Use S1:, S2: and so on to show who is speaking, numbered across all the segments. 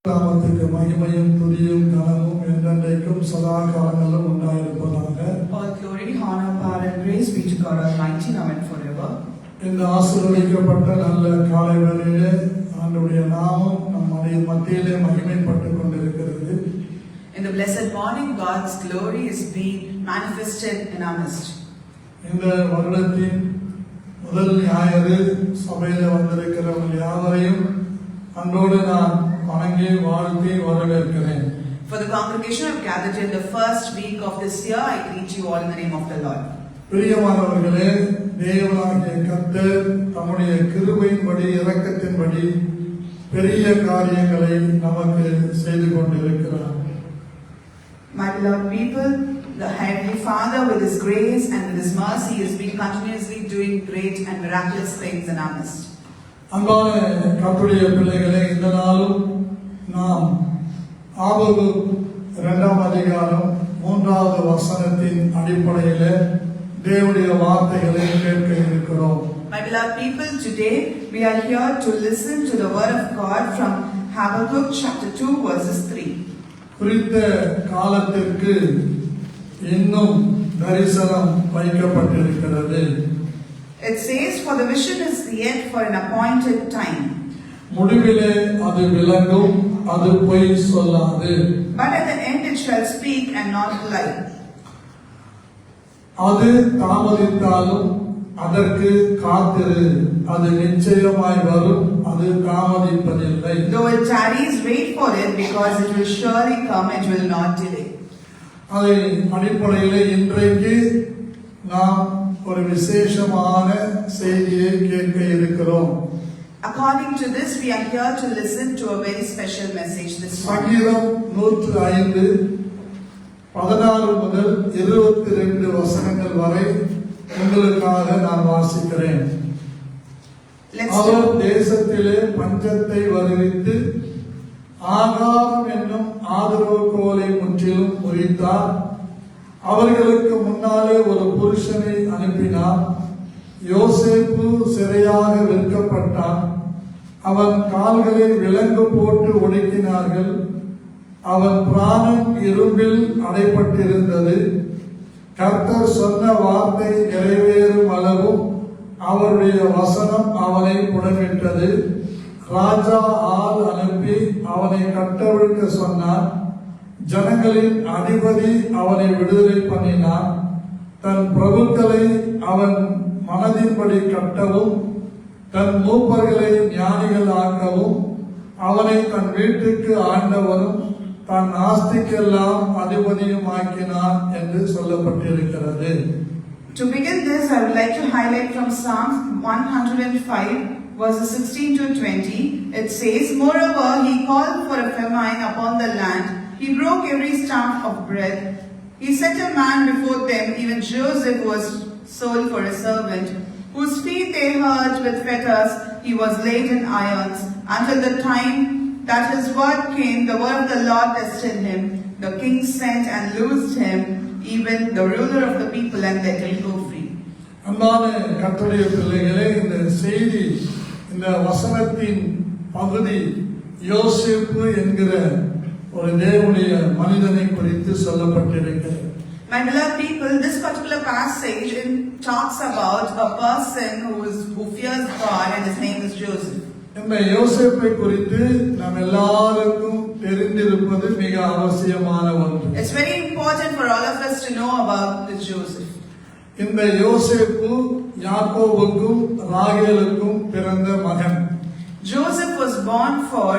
S1: நாமத்துக்கு மகிமையும் துதியும் கனமும் என்றென்றைக்கும் சதா காலங்களிலும் உண்டாயிருப்பதாக.
S2: All glory, honor, power and praise be to God Almighty now and forever.
S1: இந்த ஆசீர்வதிக்கப்பட்ட நல்ல காலை வேளையிலே ஆண்டவருடைய நாமம் நம் மத்தியிலே மகிமைப்பட்டுக் கொண்டிருக்கிறது.
S2: In the blessed morning, God's glory is being manifested in our midst.
S1: இந்த வருடத்தின் முதல் ஞாயிறு சபையில வந்திருக்கிறவர்கள் யாவரையும் அன்றோடு நான் வணங்கி வாழ்த்தி வரவேற்கிறேன்.
S2: For the congregation of gathered in the first week of this year, I greet you all in the name of the Lord.
S1: பிரியமானவர்களே, தேவனாகிய கர்த்தர் தம்முடைய கிருபையின்படி இரக்கத்தின்படி பெரிய காரியங்களை நமக்கு செய்து கொண்டிருக்கிறார்.
S2: My beloved people, the Heavenly Father with His grace and with His mercy has been continuously doing great and miraculous things in our midst.
S1: அன்பான கர்த்தருடைய பிள்ளைகளே, இந்த நாளும் நாம் ஆபகு 2ஆம் அதிகாரம் 3வது வசனத்தின் அடிப்படையில் தேவனுடைய வார்த்தைகளை கேட்க இருக்கிறோம்.
S2: My beloved people, today we are here to listen to the word of God from Habakkuk chapter 2 verses 3.
S1: குறித்த காலத்திற்கு இன்னும் தரிசனம் வைக்கப்பட்டிருக்கிறது.
S2: It says, for the vision is yet for an appointed time.
S1: முடிவிலே அது விளங்கும், அது பொய் சொல்லாது.
S2: But at the end it shall speak and not lie.
S1: அது தாமதித்தாலும் அதற்கு காத்திரு, அது நிச்சயமாய் வரும், அது தாமதிப்பதில்லை.
S2: Though it tarries, wait for it, because it will surely come, it will not delay.
S1: அதை அடிப்படையில் இன்றைக்கு நாம் ஒரு விசேஷமான செய்தியை கேட்க இருக்கிறோம்.
S2: According to this, we are here to listen to a very special message this morning.
S1: சங்கீதம் 105 14 முதல் 22 வசனங்கள் வரை உங்களுக்காக நான் வாசிக்கிறேன். அவர் தேசத்திலே பஞ்சத்தை வருவித்து ஆகாரம் என்னும் ஆதரவுகோலை முற்றிலும் முறித்தார். அவர்களுக்கு முன்னாலே ஒரு புருஷனை அனுப்பினார். யோசேப்பு சிறையாக விற்கப்பட்டான். அவன் கால்களை விலங்கு போட்டு ஒடுக்கினார்கள். அவன் பிராணன் இரும்பில் அடைப்பட்டிருந்தது. கர்த்தர் சொன்ன வார்த்தை நிறைவேறும் அளவும் அவருடைய வசனம் அவனை புடமிட்டது. ராஜா ஆள் அனுப்பி அவனை கட்டவிழ்க்க சொன்னார். ஜனங்களின் அதிபதி அவனை விடுதலை பண்ணினான். தன் பிரபுக்களை அவன் மனதின்படி கட்டவும் தன் மூப்பர்களை ஞானிகள் ஆக்கவும் அவனை தன் வீட்டுக்கு ஆண்டவனும் தன் ஆஸ்திக்கெல்லாம் அதிபதியும் ஆக்கினான் என்று சொல்லப்பட்டிருக்கிறது.
S2: To begin this, I would like to highlight from Psalm 105 verses 16 to 20. It says, moreover, he called for a famine upon the land. He broke every staff of bread. He set a man before them, even Joseph was sold for a servant, whose feet they hurt with fetters. He was laid in irons, until the time that his word came, the word of the Lord tested him. The king sent and loosed him, even the ruler of the people, and let him go free.
S1: அன்பான கர்த்தருடைய பிள்ளைகளே, இந்த செய்தி, இந்த வசனத்தின் பகுதி யோசேப்பு என்கிற ஒரு தேவனுடைய மனிதனை குறித்து சொல்லப்பட்டிருக்கிறது.
S2: My beloved people, this particular passage talks about a person who fears God, and his name is Joseph.
S1: இந்த யோசேப்பை குறித்து நாம் எல்லாருக்கும் தெரிந்திருப்பது மிக அவசியமான ஒன்று.
S2: It's very important for all of us to know about this Joseph.
S1: இந்த யோசேப்பு யாக்கோபுக்கும் ராகேலுக்கும் பிறந்த மகன்.
S2: Joseph was born for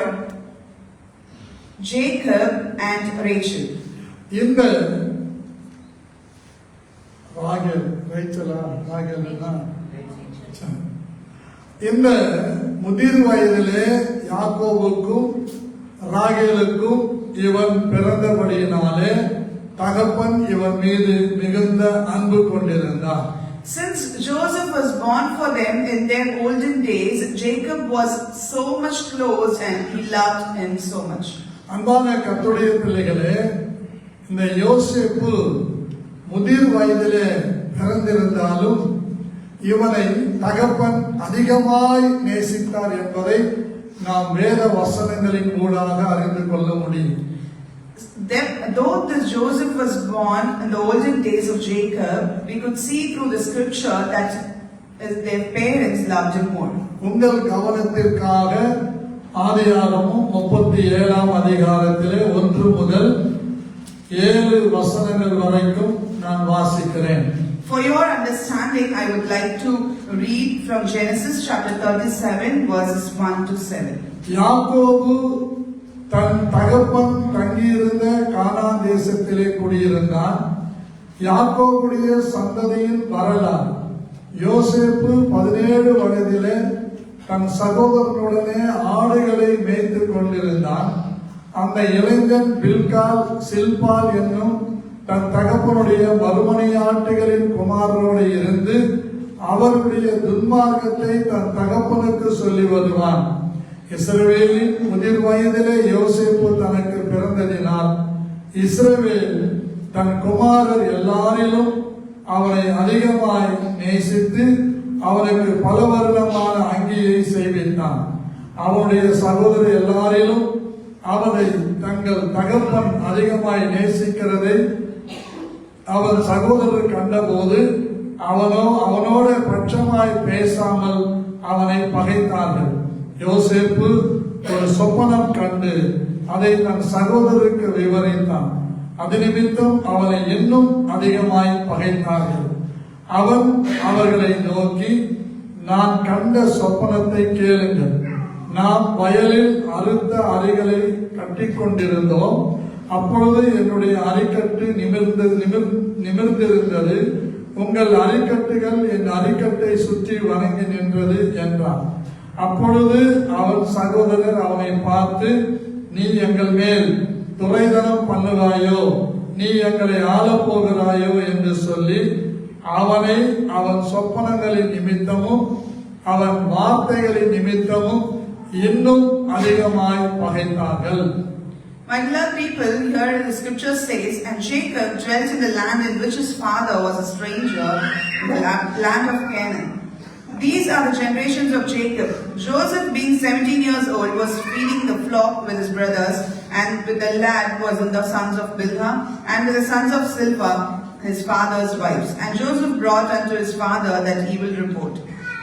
S2: Jacob and Rachel.
S1: இந்த இந்த முதிர் வயதிலே யாக்கோபுக்கும் ராகேலுக்கும் இவன் பிறந்தபடியினாலே தகப்பன் இவன் மீது மிகுந்த அன்பு கொண்டிருந்தார்.
S2: Since Joseph was born for them in their olden days, Jacob was so much close and he loved him so much.
S1: அன்பான கர்த்தருடைய பிள்ளைகளே, இந்த யோசேப்பு முதிர் வயதிலே பிறந்திருந்தாலும் இவனை தகப்பன் அதிகமாய் நேசித்தார் என்பதை நாம் வேத வசனங்களின் ஊடாக அறிந்து கொள்ள முடியும்.
S2: Though this Joseph was born in the olden days of Jacob, we could see through the scripture that their parents loved him more.
S1: உங்கள் கவனத்திற்காக ஆதியாகமம் 37ஆம் அதிகாரத்திலே 1 முதல் 7 வசனங்கள் வரைக்கும் நான் வாசிக்கிறேன்.
S2: For your understanding, I would like to read from Genesis chapter 37 verses 1 to 7.
S1: யாக்கோபு தன் தகப்பன் தங்கியிருந்த கானான் தேசத்திலே குடியிருந்தான். யாக்கோபுடைய சந்ததியின் வரலாறு. யோசேப்பு 17 வயதிலே தன் சகோதரனுடனே ஆடுகளை மேய்த்துக் கொண்டிருந்தான். அந்த இளைஞன் பில்கால் சில்பால் என்னும் தன் தகப்பனுடைய மறுமனையாட்டுகளின் குமாரரோடு இருந்து அவருடைய துன்மார்க்கத்தை தன் தகப்பனுக்கு சொல்லி வருவான். இஸ்ரவேலின் முதிர் வயதிலே யோசேப்பு தனக்கு பிறந்ததினால் இஸ்ரவேல் தன் குமாரர் எல்லாரிலும் அவனை அதிகமாய் நேசித்து அவனுக்கு பல வருடமான அங்கியை செய்வித்தான். அவனுடைய சகோதரர் எல்லாரிலும் அவனை தங்கள் தகப்பன் அதிகமாய் நேசிக்கிறதை அவன் சகோதரர் கண்டபோது அவனோட பட்சமாய் பேசாமல் அவனை பகைத்தார்கள். யோசேப்பு ஒரு சொப்பனம் கண்டு அதை தன் சகோதரருக்கு விவரித்தான். அது நிமித்தம் அவனை இன்னும் அதிகமாய் பகைத்தார்கள். அவன் அவர்களை நோக்கி, நான் கண்ட சொப்பனத்தை கேளுங்கள். நாம் வயலில் அறுத்த அரிகளை கட்டிக்கொண்டிருந்தோம். அப்பொழுது என்னுடைய அரிக்கட்டு நிமிர்ந்திருந்தது. உங்கள் அரிக்கட்டுகள் என் அரிக்கட்டை சுற்றி வணங்கி நின்றது என்றான். அப்பொழுது அவன் சகோதரர் அவனை பார்த்து, நீ எங்கள் மேல் துரைதனம் பண்ணுவாயோ, நீ எங்களை ஆளப் போகிறாயோ என்று சொல்லி அவனை அவன் சொப்பனங்களின் நிமித்தமும் அவன் வார்த்தைகளின் நிமித்தமும் இன்னும் அதிகமாய் பகைத்தார்கள்.
S2: My beloved people, here the scripture says, and Jacob dwelt in the land in which his father was a stranger, the land of Canaan. These are the generations of Jacob. Joseph, being 17 years old, was feeding the flock with his brothers, and with the lad was in the sons of Bilhah, and with the sons of Zilpah, his father's wives. And Joseph brought unto his father that evil report.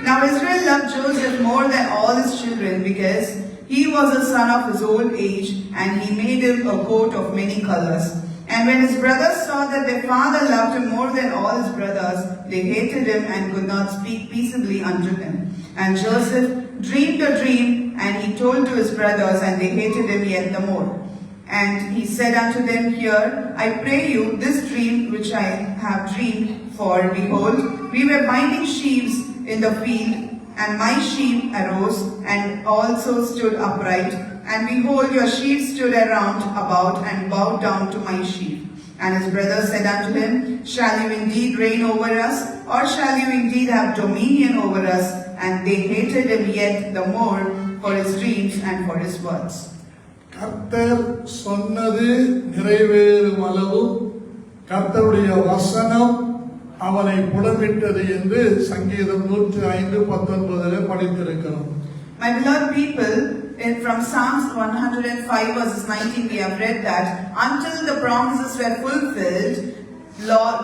S2: Now Israel loved Joseph more than all his children, because he was a son of his old age, and he made him a coat of many colors. And when his brothers saw that their father loved him more than all his brothers, they hated him and could not speak peaceably unto him. And Joseph dreamed a dream, and he told to his brothers, and they hated him yet the more. And he said unto them, Hear, I pray you, this dream which I have dreamed, for behold, we were binding sheaves in the field, and my sheep arose and also stood upright, and behold, your sheep stood around about and bowed down to my sheep. And his brothers said unto him, Shall you indeed reign over us, or shall you indeed have dominion over us? And they hated him yet the more for his dreams and for his words.
S1: கர்த்தர் சொன்னது நிறைவேறும் அளவும் கர்த்தருடைய வசனம் அவனை புடமிட்டது என்று சங்கீதம் 105:19 படித்திருக்கிறோம்.
S2: My beloved people, from Psalms 105 verses 19 we have read that until the promises were fulfilled,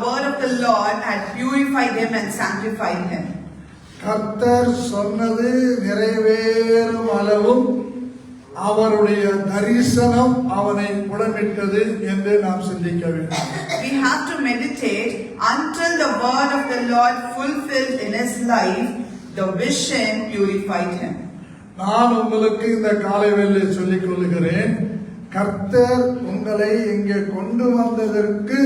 S2: word of the Lord had purified him and sanctified him.
S1: கர்த்தர் சொன்னது நிறைவேறும் அளவும் அவருடைய தரிசனம் அவனை புடமிட்டது என்று நாம் சிந்திக்க வேண்டும்.
S2: We have to meditate until the word of the Lord fulfilled in his life, the vision purified him.
S1: நான் உங்களுக்கு இந்த காலை வேளையில் சொல்லிக் கொள்கிறேன், கர்த்தர் உங்களை இங்கே கொண்டு வந்ததற்கு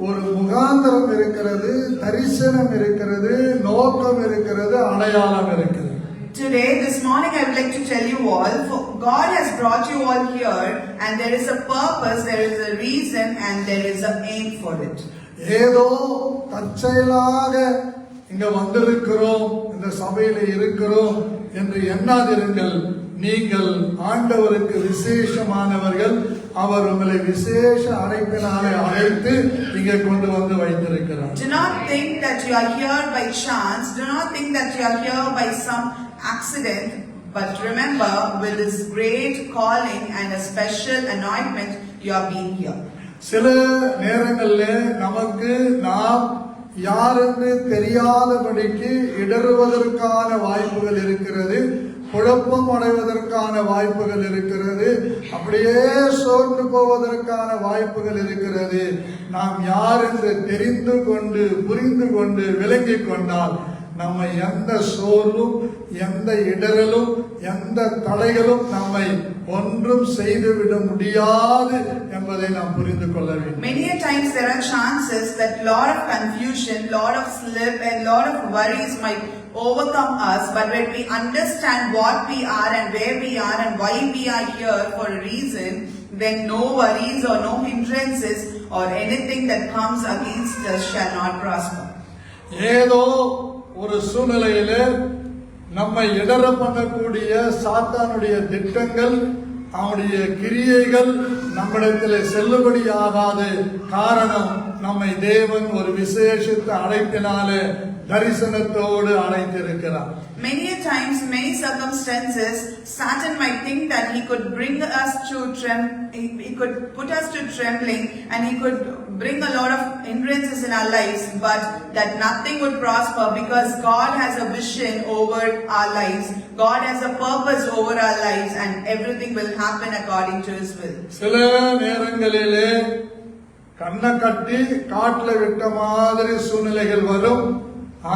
S1: ஒரு முகாந்தரம் இருக்கிறது, தரிசனம் இருக்கிறது, நோக்கம் இருக்கிறது, அடையாளம் இருக்கிறது.
S2: Today, this morning, I would like to tell you all, for God has brought you all here, and there is a purpose, there is a reason, and there is an aim for it.
S1: ஏதோ தற்செயலாக இங்க வந்திருக்கிறோம், இந்த சபையில இருக்கிறோம் என்று எண்ணாதிருங்கள். நீங்கள் ஆண்டவருக்கு விசேஷமானவர்கள். அவர் உங்களை விசேஷ அழைப்பினாலே அழைத்து இங்கே கொண்டு வந்து வைத்திருக்கிறார்.
S2: Do not think that you are here by chance. Do not think that you are here by some accident. But remember, with this great calling and a special anointment, you are being here.
S1: சில நேரங்களில் நமக்கு நாம் யார் என்று தெரியாதபடிக்கு இடறுவதற்கான வாய்ப்புகள் இருக்கிறது, குழப்பம் அடைவதற்கான வாய்ப்புகள் இருக்கிறது, அப்படியே சோர்ந்து போவதற்கான வாய்ப்புகள் இருக்கிறது. நாம் யார் என்று தெரிந்து கொண்டு புரிந்து கொண்டு விளங்கிக் கொண்டால் நம்மை எந்த சோர்வும் எந்த இடரலும் எந்த தடைகளும் நம்மை ஒன்றும் செய்துவிட முடியாது என்பதை நாம் புரிந்து கொள்ள வேண்டும்.
S2: Many a times there are chances that lot of confusion, lot of slip and lot of worries might overcome us, but when we understand what we are and where we are and why we are here for a reason, then no worries or no hindrances or anything that comes against us shall not prosper.
S1: ஏதோ ஒரு சூழ்நிலையில நம்மை இடர பண்ணக்கூடிய சாத்தானுடைய திட்டங்கள் அவனுடைய கிரியைகள் நம்மிடத்தில் செல்லுபடியாகாது. காரணம், நம்மை தேவன் ஒரு விசேஷித்த அழைப்பினாலே தரிசனத்தோடு அழைத்திருக்கிறார்.
S2: Many a times, many circumstances, Satan might think that he could bring us to he could put us to trembling, and he could bring a lot of hindrances in our lives, but that nothing would prosper because God has a vision over our lives. God has a purpose over our lives, and everything will happen according to His will.
S1: சில நேரங்களிலே கண்ணை கட்டி காட்டுல விட்ட மாதிரி சூழ்நிலைகள் வரும்.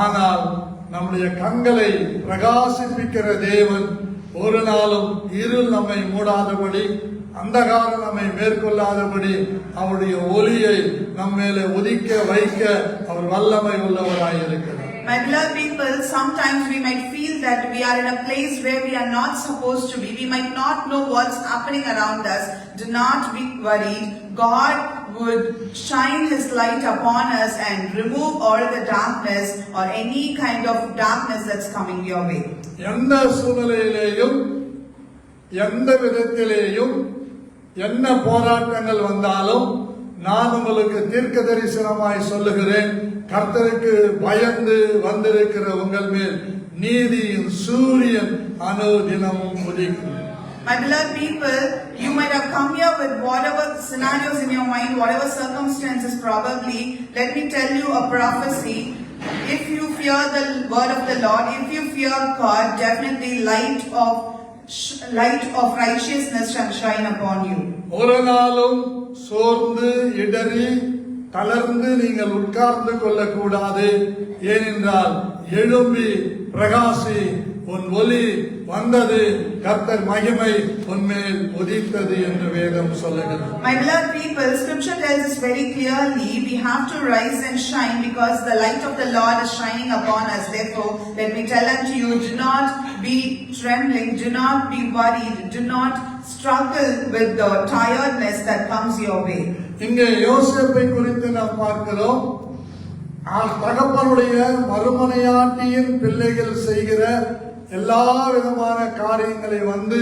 S1: ஆனால் நம்முடைய கண்களை பிரகாசிப்பிக்கிற தேவன் ஒரு நாளும் இருள் நம்மை மூடாதபடி, அந்தகாரம் நம்மை மேற்கொள்ளாதபடி அவருடைய ஒளியை நம்மேலே உதிக்க வைக்க அவர் வல்லமை உள்ளவராயிருக்கிறார்.
S2: My beloved people, sometimes we might feel that we are in a place where we are not supposed to be. We might not know what's happening around us. Do not be worried. God would shine His light upon us and remove all the darkness or any kind of darkness that's coming your way.
S1: எந்த சூழ்நிலையிலேயும் எந்த விதத்திலேயும் என்ன போராட்டங்கள் வந்தாலும் நான் உங்களுக்கு தீர்க்க தரிசனமாய் சொல்லுகிறேன், கர்த்தருக்கு பயந்து வந்திருக்கிற உங்கள் மேல் நீதியின் சூரியன் அனுதினமும் உதிக்கும்.
S2: My beloved people, you might have come here with whatever scenarios in your mind, whatever circumstances probably. Let me tell you a prophecy. If you fear the word of the Lord, if you fear God, definitely light of righteousness shall shine upon you.
S1: ஒரு நாளும் சோர்ந்து இடறி தளர்ந்து நீங்கள் உட்கார்ந்து கொள்ளக்கூடாது. ஏனென்றால் எழும்பி பிரகாசி, உன் ஒளி வந்தது, கர்த்தர் மகிமை உன்மேல் உதித்தது என்று வேதம் சொல்லுகிறது.
S2: My beloved people, scripture tells us very clearly we have to rise and shine because the light of the Lord is shining upon us. Therefore, let me tell unto you, do not be trembling, do not be worried, do not struggle with the tiredness that comes your way.
S1: இங்கே யோசேப்பை குறித்து நாம் பார்க்கிறோம். தகப்பனுடைய மறுமனையாட்டியின் பிள்ளைகள் செய்கிற எல்லா விதமான காரியங்களை வந்து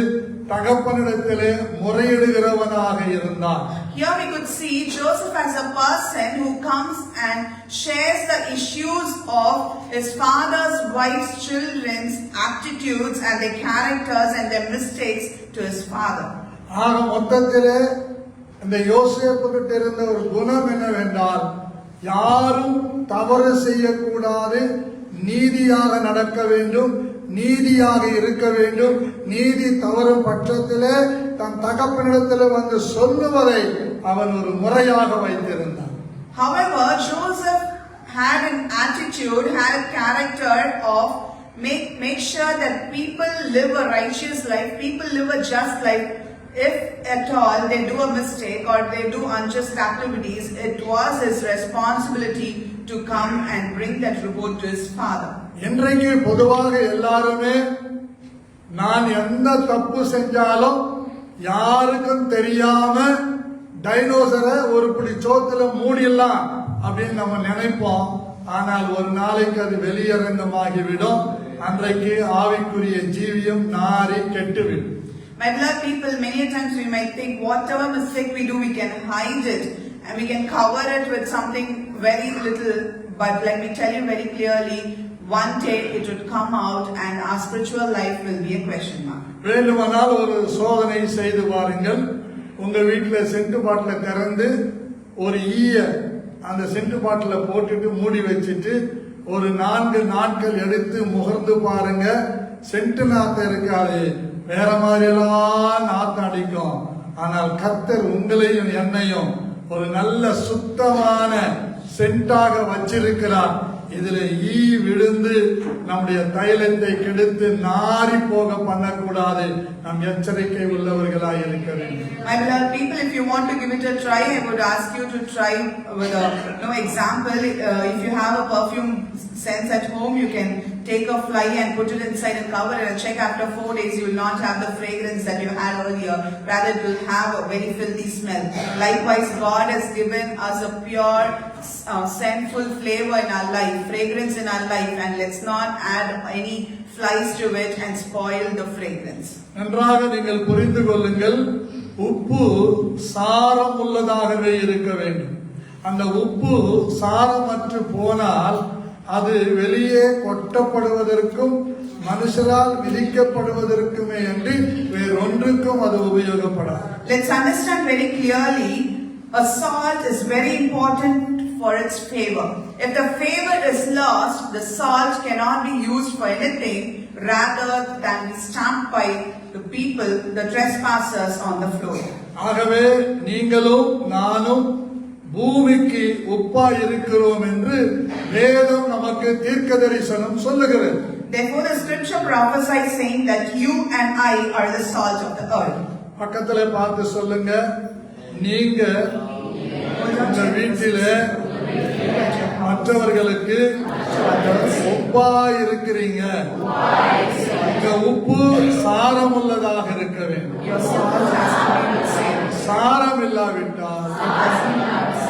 S1: தகப்பனிடத்திலே முறையிடுகிறவனாக இருந்தான்.
S2: Here we could see Joseph as a person who comes and shares the issues of his father's wife's children's attitudes and their characters and their mistakes to his father.
S1: ஆக மொத்தத்திலே இந்த யோசேப்புக்கிட்ட இருந்த ஒரு குணம் என்னவென்றால், யாரும் தவறு செய்யக்கூடாது, நீதியாக நடக்க வேண்டும், நீதியாக இருக்க வேண்டும். நீதி தவறும் பட்சத்திலே தன் தகப்பனிடத்திலே வந்து சொல்லுவதை அவன் ஒரு முறையாக வைத்திருந்தான்.
S2: However, Joseph had an attitude, had a character of make sure that people live a righteous life, people live a just life. If at all they do a mistake or they do unjust activities, it was his responsibility to come and bring that report to his father.
S1: இன்றைக்கு பொதுவாக எல்லாருமே நான் எந்த தப்பு செஞ்சாலும் யாருக்கும் தெரியாம டைனோசரை ஒரு பிடி சோத்துல மூடிடலாம் அப்படின்னு நம்ம நினைப்போம். ஆனால் ஒரு நாளைக்கு அது வெளியரங்கமாகிவிடும். அன்றைக்கு ஆவிக்குரிய ஜீவியம் நாரி கெட்டுவிடும்.
S2: My beloved people, many times we might think whatever mistake we do, we can hide it and we can cover it with something very little. But let me tell you very clearly, one day it would come out and our spiritual life will be a question mark.
S1: வேண்டுமானால் ஒரு சோதனை செய்து பாருங்கள். உங்க வீட்டுல send பாட்டில திறந்து ஒரு ஈய அந்த சென்ட் பாட்டில போட்டுட்டு மூடி வச்சுட்டு ஒரு 4 நாட்கள் எடுத்து முகர்ந்து பாருங்க. சென்ட் நாத்தம் இருக்காது, வேற மாதிரி எல்லாம் நாத்தம் அடிக்கும். ஆனால் கர்த்தர் உங்களையும் என்னையும் ஒரு நல்ல சுத்தமான சென்டாக வச்சிருக்கிறார். இதுல ஈ விழுந்து நம்முடைய தைலத்தை கெடுத்து நாரி போக பண்ணக்கூடாது. நாம் எச்சரிக்கை உள்ளவர்களாய் இருக்க வேண்டும்.
S2: My beloved people, if you want to give it a try, I would ask you to try with a example. If you have a perfume sense at home, you can take a fly and put it inside a cover and check after 4 days you will not have the fragrance that you had earlier. Rather, it will have a very filthy smell. Likewise, God has given us a pure, scentful flavor in our life, fragrance in our life, and let's not add any flies to it and spoil the fragrance.
S1: நன்றாக நீங்கள் புரிந்து கொள்ளுங்கள். உப்பு சாரம் உள்ளதாகவே இருக்க வேண்டும். அந்த உப்பு சாரமற்று போனால் அது வெளியே கொட்டப்படுவதற்கும் மனுஷரால் விதிக்கப்படுவதற்குமே என்று வேறொன்றுக்கும் அது உபயோகப்படாது.
S2: Let's understand very clearly, a salt is very important for its flavor. If the flavor is lost, the salt cannot be used for anything rather than be stamped by the people, the trespassers on the floor.
S1: ஆகவே நீங்களும் நானும் பூமிக்கு உப்பா இருக்கிறோம் என்று வேதம் நமக்கு தீர்க்கதரிசனம் சொல்லுகிறது.
S2: Therefore the scripture prophesies saying that you and I are the salt of the earth.
S1: பக்கத்துல பார்த்து சொல்லுங்க, நீங்க உங்க வீட்டிலே மற்றவர்களுக்கு உப்பா இருக்கிறீங்க. உங்க உப்பு சாரம் உள்ளதாக இருக்க வேண்டும். சாரம் இல்லாவிட்டால்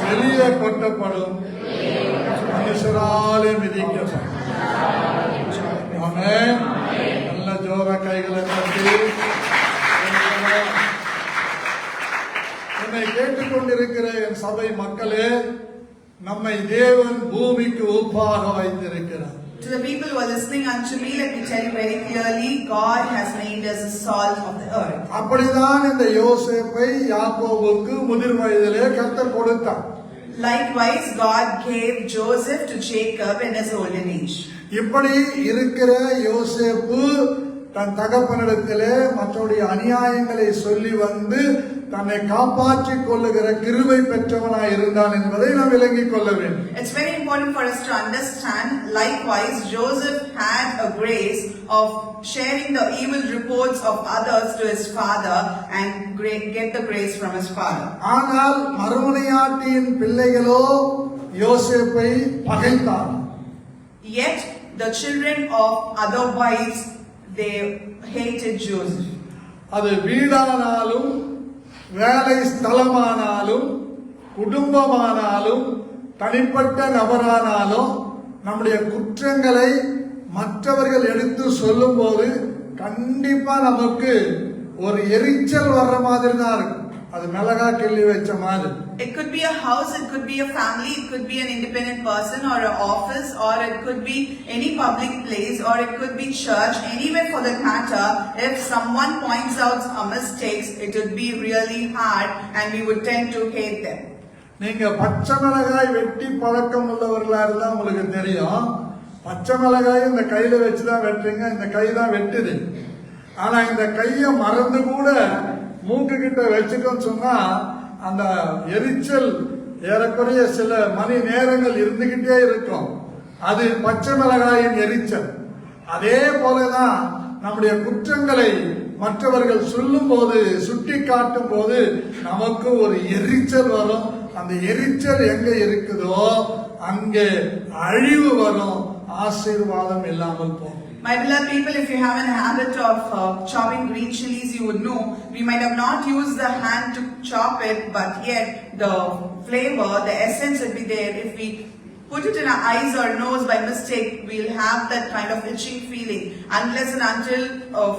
S1: வெளியே கொட்டப்படும், மனுஷராலே மிதிக்கப்படும். ஆமென். நல்ல ஜோர கைகளை தட்டி. என்னை கேட்டுக்கொண்டிருக்கிற என் சபை மக்களே, நம்மை தேவன் பூமிக்கு உப்பாக வைத்திருக்கிறார்.
S2: To the people who are listening unto me, let me tell you very clearly, God has made us the salt of the earth.
S1: அப்படிதான் இந்த யோசேப்பை யாக்கோபுக்கு முதிர் வயதிலே கர்த்தர் கொடுத்தார்.
S2: Likewise, God gave Joseph to Jacob in his olden age.
S1: இப்படி இருக்கிற யோசேப்பு தன் தகப்பனிடத்திலே மற்றவருடைய அநியாயங்களை சொல்லி வந்து தன்னை காப்பாற்றிக் கொள்ளுகிற கிருபை பெற்றவனாய் இருந்தான் என்பதை நாம் விளங்கிக் கொள்ள வேண்டும்.
S2: It's very important for us to understand. Likewise, Joseph had a grace of sharing the evil reports of others to his father and get the grace from his father.
S1: ஆனால் மறுமனையாட்டியின் பிள்ளைகளோ யோசேப்பை பகைத்தார்.
S2: Yet the children of other wives, they hated Joseph.
S1: அது வீடானாலும் வேலை ஸ்தலமானாலும் குடும்பமானாலும் தனிப்பட்ட நபரானாலும் நம்முடைய குற்றங்களை மற்றவர்கள் எடுத்து சொல்லும் போது கண்டிப்பா நமக்கு ஒரு எரிச்சல் வர்ற மாதிரி தான் இருக்கும். அது மிளகா கிள்ளி வச்ச மாதிரி.
S2: It could be a house, it could be a family, it could be an independent person or an office, or it could be any public place, or it could be church, anywhere for that matter. If someone points out our mistakes, it would be really hard and we would tend to hate them.
S1: நீங்க பச்சை மிளகாய் வெட்டி பழக்கம் உள்ளவர்களா இருந்தா உங்களுக்கு தெரியும். பச்சை மிளகாய் இந்த கையில வச்சுதான் வெட்டுறீங்க, இந்த கை தான் வெட்டுது. ஆனா இந்த கையை மறந்து கூட மூக்கு கிட்ட வச்சுக்கோன்னு சொன்னா அந்த எரிச்சல் ஏறக்குறைய சில மணி நேரங்கள் இருந்துகிட்டே இருக்கும். அது பச்சை மிளகாயின் எரிச்சல். அதே போலதான் நம்முடைய குற்றங்களை மற்றவர்கள் சொல்லும் போது, சுட்டி காட்டும் போது நமக்கு ஒரு எரிச்சல் வரும். அந்த எரிச்சல் எங்க இருக்குதோ அங்கே அழிவு வரும், ஆசீர்வாதம் இல்லாமல் போகும்.
S2: My beloved people, if you have a habit of chopping green chilies, you would know we might have not used the hand to chop it, but yet the flavor, the essence will be there. If we put it in our eyes or nose by mistake, we'll have that kind of itching feeling unless and until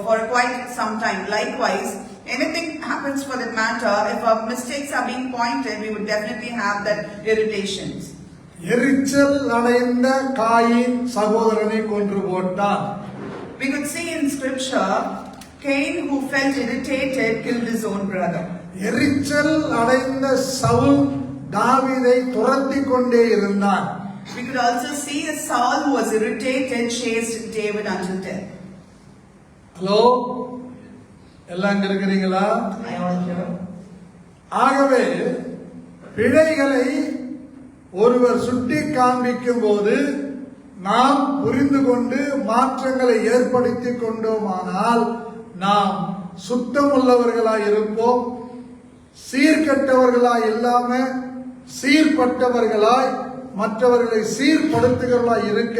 S2: for quite some time. Likewise, anything happens for that matter, if our mistakes are being pointed, we would definitely have that irritations.
S1: எரிச்சல் அடைந்த coin சகோதரனை கொன்று போட்டான்.
S2: We could see in scripture, Cain, who felt irritated, killed his own brother.
S1: எரிச்சல் அடைந்த சவுல் தாவீதை துரத்தி கொண்டே இருந்தான்.
S2: We could also see a Saul who was irritated chased David until death.
S1: Hello, எல்லாம் இங்க இருக்கிறீங்களா?
S2: I all here.
S1: ஆகவே பிழைகளை ஒருவர் சுட்டி காண்பிக்கும் போது நாம் புரிந்து கொண்டு மாற்றங்களை ஏற்படுத்தி கொண்டோமானால் நாம் சுத்தமுள்ளவர்களாய் இருப்போம். சீர்கெட்டவர்களாய் இல்லாம சீர்பட்டவர்களாய் மற்றவர்களை சீர்படுத்துகிறவர்களாய் இருக்க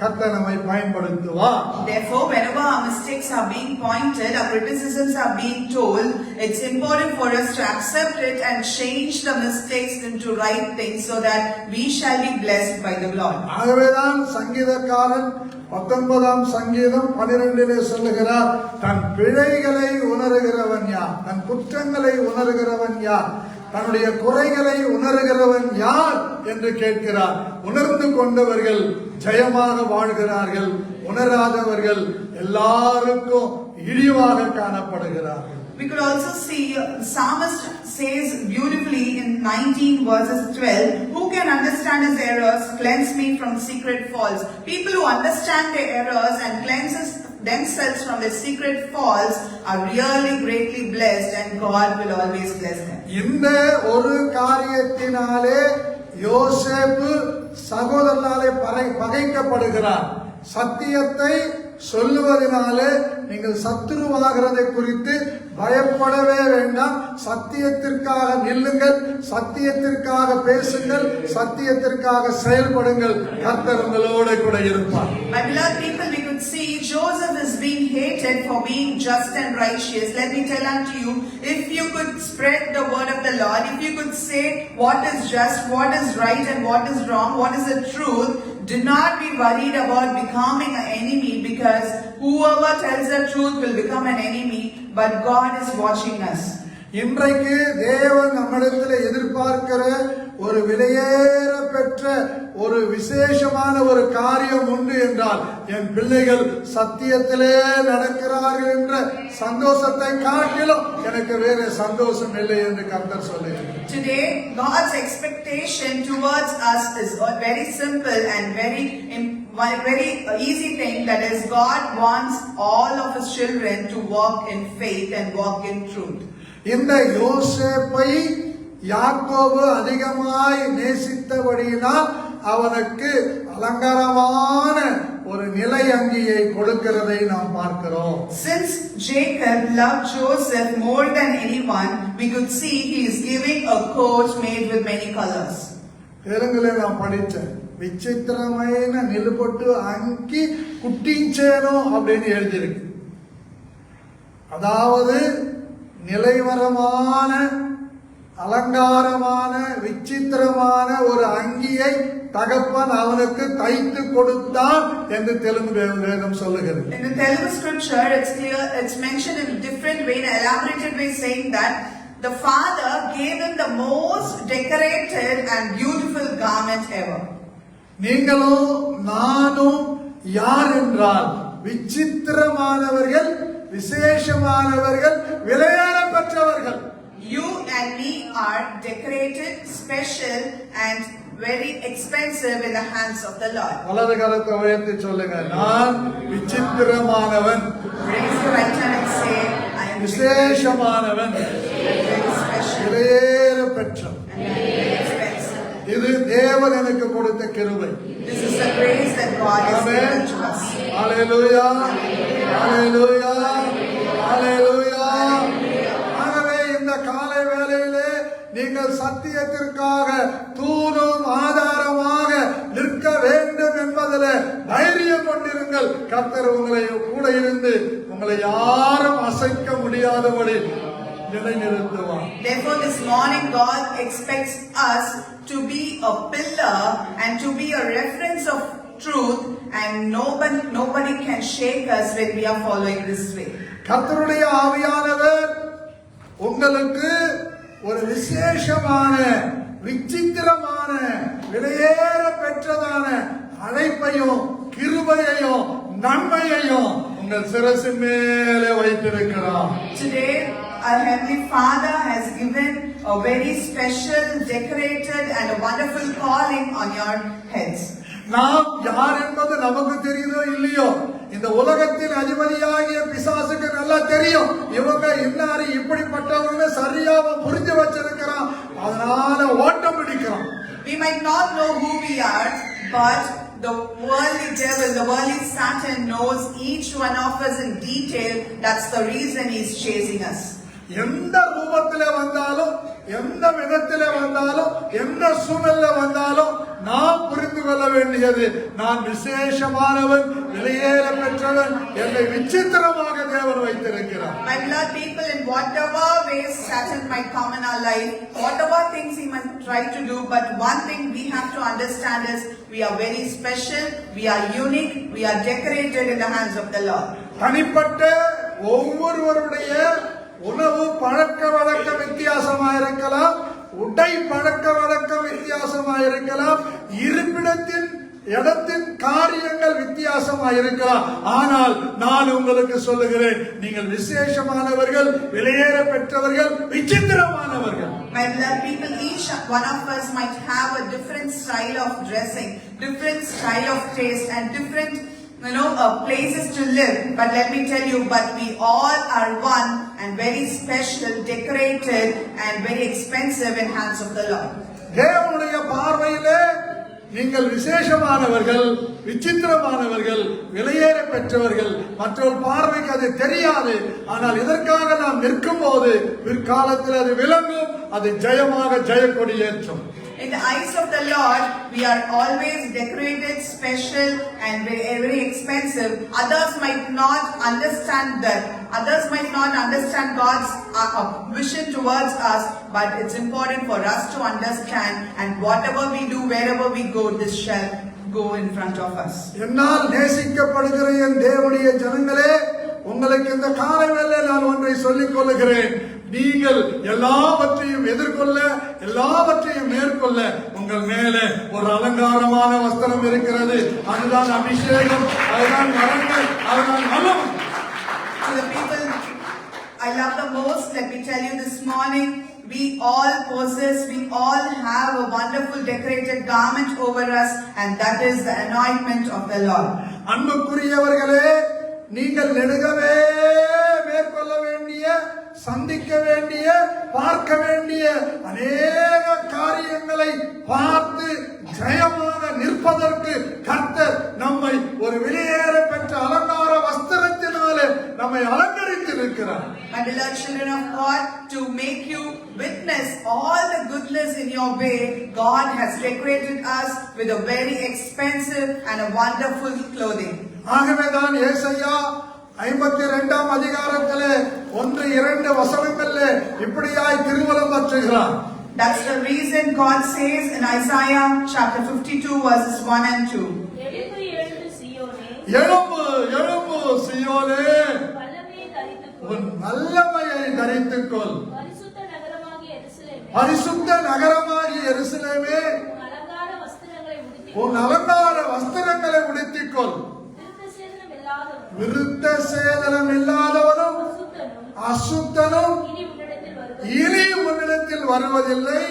S1: கர்த்தர் நம்மை பயன்படுத்துவார்.
S2: Therefore, whenever our mistakes are being pointed, our criticisms are being told, it's important for us to accept it and change the mistakes into right things so that we shall be blessed by the Lord.
S1: ஆகவேதான் சங்கீதக்காரன் 19ஆம் சங்கீதம் 12 சொல்லுகிறார், தன் பிழைகளை உணர்கிறவன் யார், தன் குற்றங்களை உணர்கிறவன் யார், தன்னுடைய குறைகளை உணர்கிறவன் யார் என்று கேட்கிறார். உணர்ந்து கொண்டவர்கள் ஜெயமாக வாழ்கிறார்கள், உணராதவர்கள் எல்லாருக்கும் இழிவாக காணப்படுகிறார்கள்.
S2: We could also see the psalmist says beautifully in 19 verses 12, who can understand his errors, cleanse me from secret faults. People who understand their errors and cleanses themselves from their secret faults are really greatly blessed, and God will always bless them.
S1: இந்த ஒரு காரியத்தினாலே யோசேப்பு சகோதரனாலே பகைக்கப்படுகிறார். சத்தியத்தை சொல்லுவதனாலே நீங்கள் சத்துருவாகிறதை குறித்து பயப்படவே வேண்டாம். சத்தியத்திற்காக நில்லுங்கள், சத்தியத்திற்காக பேசுங்கள், சத்தியத்திற்காக செயல்படுங்கள். கர்த்தர் உங்களோடு கூட இருப்பார்.
S2: My beloved people, we could see Joseph is being hated for being just and righteous. Let me tell unto you, if you could spread the word of the Lord, if you could say what is just, what is right and what is wrong, what is the truth, do not be worried about becoming an enemy, because whoever tells the truth will become an enemy, but God is watching us.
S1: இன்றைக்கு தேவன் நம்மிடத்தில் எதிர்பார்க்கிற ஒரு விலையேற பெற்ற ஒரு விசேஷமான ஒரு காரியம் உண்டு என்றால், என் பிள்ளைகள் சத்தியத்திலே நடக்கிறார்கள் என்ற சந்தோஷத்தை காட்டிலும் எனக்கு வேற சந்தோஷம் இல்லை என்று கர்த்தர் சொல்லுகிறார்.
S2: Today, God's expectation towards us is very simple and very easy thing, that is, God wants all of His children to walk in faith and walk in truth.
S1: இந்த யோசேப்பை யாக்கோபு அதிகமாய் நேசித்தபடியினால் அவனுக்கு அலங்காரமான ஒரு நிலை அங்கியை கொடுக்கிறதை நாம் பார்க்கிறோம்.
S2: Since Jacob loved Joseph more than anyone, we could see he is giving a coat made with many colors.
S1: தெலுங்குல நான் படிச்சேன், விசித்திரమైన நிலுபொட்டு அங்கி குட்டிஞ்சேனோ அப்படின்னு எழுதியிருக்கு. அதாவது நிலைவரமான அலங்காரமான விசித்திரமான ஒரு அங்கியை தகப்பன் அவனுக்கு தைத்து கொடுத்தான் என்று தெலுங்கு வேதம் சொல்லுகிறது.
S2: In the Telugu scripture, it's clear, it's mentioned in a different way, in an elaborated way, saying that the father gave him the most decorated and beautiful garment ever. நீங்களும் நானும் யார் என்றால் விசித்திரமானவர்கள், விசேஷமானவர்கள், விலையேற பெற்றவர்கள். You and me are decorated, special and very expensive in the hands of the Lord.
S1: வலது கரத்தை உயர்த்தி சொல்லுங்க, நான் விசித்திரமானவன்.
S2: Raise your right hand and say, I am
S1: விசேஷமானவன்,
S2: very special
S1: விலையேற பெற்றவன்.
S2: and very expensive.
S1: இது தேவன் எனக்கு கொடுத்த கிருபை.
S2: This is the grace that God has given to us.
S1: ஹalleluya, ஹalleluya, ஹalleluya. ஆகவே இந்த காலை வேளையிலே நீங்கள் சத்தியத்திற்காக தூணும் ஆதாரமாக நிற்க வேண்டும் என்பதில் தைரியம் கொண்டிருங்கள். கர்த்தர் உங்களை கூட இருந்து உங்களை யாரும் அசைக்க முடியாதபடி நிலைநிறுத்துவார்.
S2: Therefore, this morning God expects us to be a pillar and to be a reference of truth, and nobody can shake us when we are following this way.
S1: கர்த்தருடைய ஆவியானவர் உங்களுக்கு ஒரு விசேஷமான விசித்திரமான விலையேற பெற்றதான அழைப்பையும் கிருபையையும் நன்மையையும் உங்கள் சிரசின் மேலே வைத்திருக்கிறார்.
S2: Today, our Heavenly Father has given a very special, decorated and a wonderful calling on your heads.
S1: நாம் யார் என்பது நமக்கு தெரியுதோ இல்லையோ, இந்த உலகத்தின் அதிபதியாகிய பிசாசுக்கு நல்லா தெரியும். இவங்க இன்னாரு இப்படிப்பட்டவங்க சரியா புரிஞ்சு வச்சிருக்கிறான், அதனால ஓட்டம் பிடிக்கிறான்.
S2: We might not know who we are, but the worldly devil, the worldly Satan knows each one of us in detail. That's the reason he's chasing us.
S1: எந்த ரூபத்திலே வந்தாலும், எந்த விதத்திலே வந்தாலும், எந்த சூழல்ல வந்தாலும் நாம் புரிந்து கொள்ள வேண்டியது, நான் விசேஷமானவன், விலையேற பெற்றவன், என்னை விசித்திரமாக தேவன் வைத்திருக்கிறார்.
S2: My beloved people, in whatever ways Satan might come in our life, whatever things he might try to do, but one thing we have to understand is we are very special, we are unique, we are decorated in the hands of the Lord.
S1: தனிப்பட்ட ஒவ்வொருவருடைய உணவு பழக்க வழக்கம் வித்தியாசமாயிருக்கலாம், உடை பழக்க வழக்கம் வித்தியாசமாயிருக்கலாம், இருப்பிடத்தின் இடத்தின் காரியங்கள் வித்தியாசமாயிருக்கலாம். ஆனால் நான் உங்களுக்கு சொல்லுகிறேன், நீங்கள் விசேஷமானவர்கள், விலையேற பெற்றவர்கள், விசித்திரமானவர்கள்.
S2: My beloved people, each one of us might have a different style of dressing, different style of taste and different places to live. But let me tell you, but we all are one and very special, decorated and very expensive in hands of the Lord.
S1: தேவனுடைய பார்வையிலே நீங்கள் விசேஷமானவர்கள், விசித்திரமானவர்கள், விலையேற பெற்றவர்கள். மற்றொரு பார்வைக்கு அது தெரியாது. ஆனால் இதற்காக நாம் நிற்கும் போது பிற்காலத்தில் அது விளங்கும், அது ஜெயமாக ஜெயக்கொடி ஏற்றும்.
S2: In the eyes of the Lord, we are always decorated, special and very expensive. Others might not understand that. Others might not understand God's vision towards us. But it's important for us to understand, and whatever we do, wherever we go, this shall go in front of us.
S1: என்னால் நேசிக்கப்படுகிற என் தேவனுடைய ஜனங்களே, உங்களுக்கு இந்த காலை வேளை நான் ஒன்றை சொல்லிக் கொள்ளுகிறேன். நீங்கள் எல்லாவற்றையும் எதிர்கொள்ள, எல்லாவற்றையும் மேற்கொள்ள உங்கள் மேலே ஒரு அலங்காரமான வஸ்திரம் இருக்கிறது. அதுதான் அபிஷேகம், அதுதான் வரங்கள், அதுதான் நலம்.
S2: To the people I love the most, let me tell you this morning, we all possess, we all have a wonderful decorated garment over us, and that is the anointment of the Lord.
S1: அன்புக்குரியவர்களே, நீங்கள் நெடுகவே மேற்கொள்ள வேண்டிய, சந்திக்க வேண்டிய, பார்க்க வேண்டிய அநேக காரியங்களை பார்த்து ஜெயமாக நிற்பதற்கு கர்த்தர் நம்மை ஒரு வெளியேற பெற்ற அலங்கார வஸ்திரத்தினாலே நம்மை அலங்கரித்திருக்கிறார்.
S2: My beloved children of God, to make you witness all the goodness in your way, God has decorated us with a very expensive and a wonderful clothing.
S1: ஆகவேதான் ஏசாயா 52ஆம் அதிகாரத்திலே 1-2 வசனங்களிலே இப்படியாய் Thiruvalam பற்றுகிறார்.
S2: That's the reason God says in Isaiah chapter 52 verses 1 and 2.
S1: எழும்பு எழும்பு சீயோனே, உன் வல்லமையை தரித்துக்கொள். பரிசுத்த நகரமாகிய எருசலேமே, உன் அலங்கார வஸ்திரங்களை உடுத்திக்கொள். விருத்த சேதனம் இல்லாதவனும் அசுத்தனும் இனி உன்னிடத்தில் வருவதில்லை.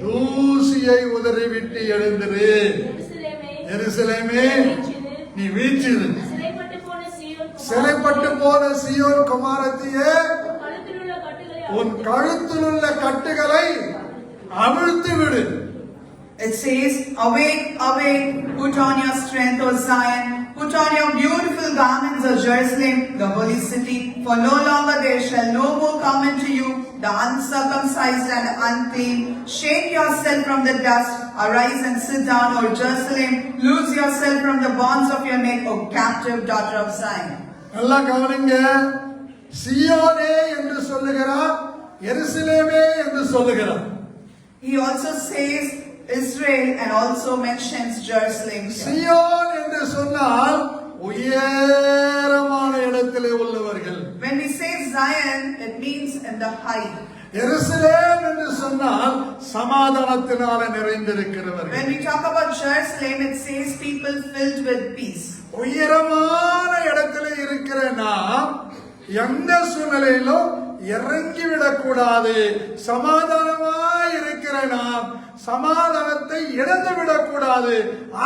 S1: தூசியை உதறிவிட்டு எழுந்திரு. எருசலேமே, நீ வீழ்ச்சிரு. சிறைப்பட்டு போன சீயோன் குமாரத்தியே, உன் கழுத்திலுள்ள கட்டுகளை அவிழ்த்து விடு.
S2: It says, awake, awake, put on your strength, O Zion, put on your beautiful garments, O Jerusalem, the holy city, for no longer there shall no more come into you the uncircumcised and unclean. Shake yourself from the dust, arise and sit down, O Jerusalem, loose yourself from the bonds of your neck, O captive daughter of Zion.
S1: நல்லா கவனிங்க, சீயோனே என்று சொல்லுகிறார், எருசலேமே என்று சொல்லுகிறார்.
S2: He also says Israel and also mentions Jerusalem.
S1: சீயோன் என்று சொன்னால் உயரமான இடத்திலே உள்ளவர்கள்.
S2: When we say Zion, it means in the height.
S1: எருசலேம் என்று சொன்னால் சொன்னால் சமாதானத்தினால நிறைந்திருக்கிறவர்கள்.
S2: When we talk about Jerusalem, it says people filled with peace.
S1: உயரமான இடத்துல இருக்கிற நாம் எந்த சூழ்நிலையிலும் இறங்கிவிடக் கூடாது. சமாதானமாய் இருக்கிற நாம் சமாதானத்தை இழந்துவிடக் கூடாது.